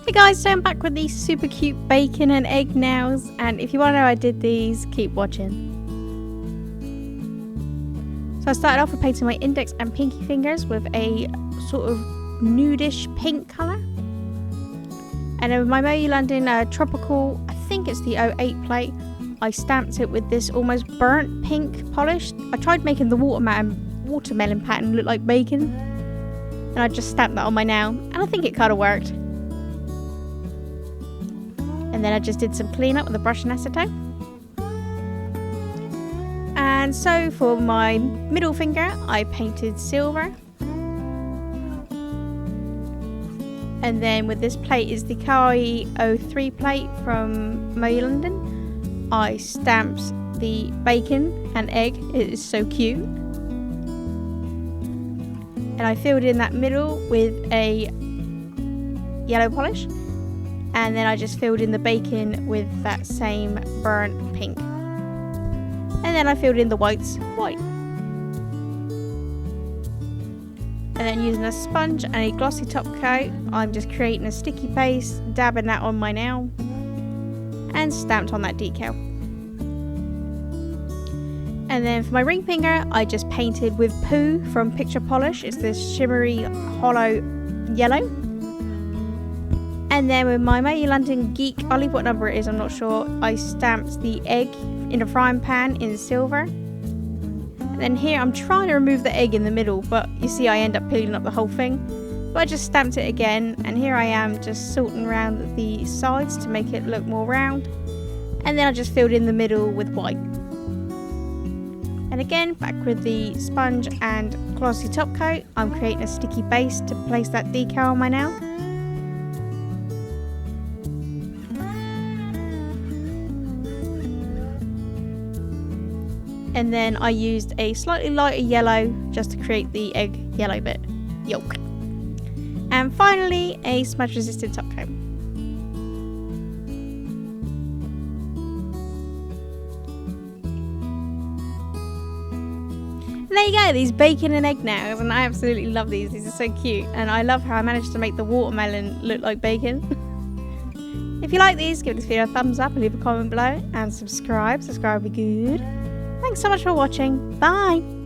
Hey guys, so I'm back with these super cute bacon and egg nails, and if you want to know how I did these, keep watching. So I started off with painting my index and pinky fingers with a sort of nudish pink colour. And then with my Moe London Tropical, I think it's the 08 plate, I stamped it with this almost burnt pink polish. I tried making the watermelon pattern look like bacon, and I just stamped that on my nail, and I think it kind of worked. And then I just did some cleanup with a brush and acetone. And so for my middle finger, I painted silver. And then with this plate is the Kawaii 03 plate from Moe London. I stamped the bacon and egg. It is so cute. And I filled in that middle with a yellow polish. And then I just filled in the bacon with that same burnt pink. And then I filled in the whites white. And then using a sponge and a glossy top coat, I'm just creating a sticky paste, dabbing that on my nail, and stamped on that decal. And then for my ring finger, I just painted with Pooh from Picture Polish. It's this shimmery hollow yellow. And then with my Moe London Geek, I'll leave what number it is, I'm not sure, I stamped the egg in a frying pan in silver. And then here I'm trying to remove the egg in the middle, but you see I end up peeling up the whole thing. But I just stamped it again, and here I am just sorting around the sides to make it look more round. And then I just filled in the middle with white. And again, back with the sponge and glossy top coat, I'm creating a sticky base to place that decal on my nail. And then I used a slightly lighter yellow just to create the egg yellow bit, yolk. And finally, a smudge resistant top coat. And there you go, these bacon and egg nails, and I absolutely love these. These are so cute, and I love how I managed to make the watermelon look like bacon. If you like these, give this video a thumbs up and leave a comment below, and subscribe would be good. Thanks so much for watching. Bye!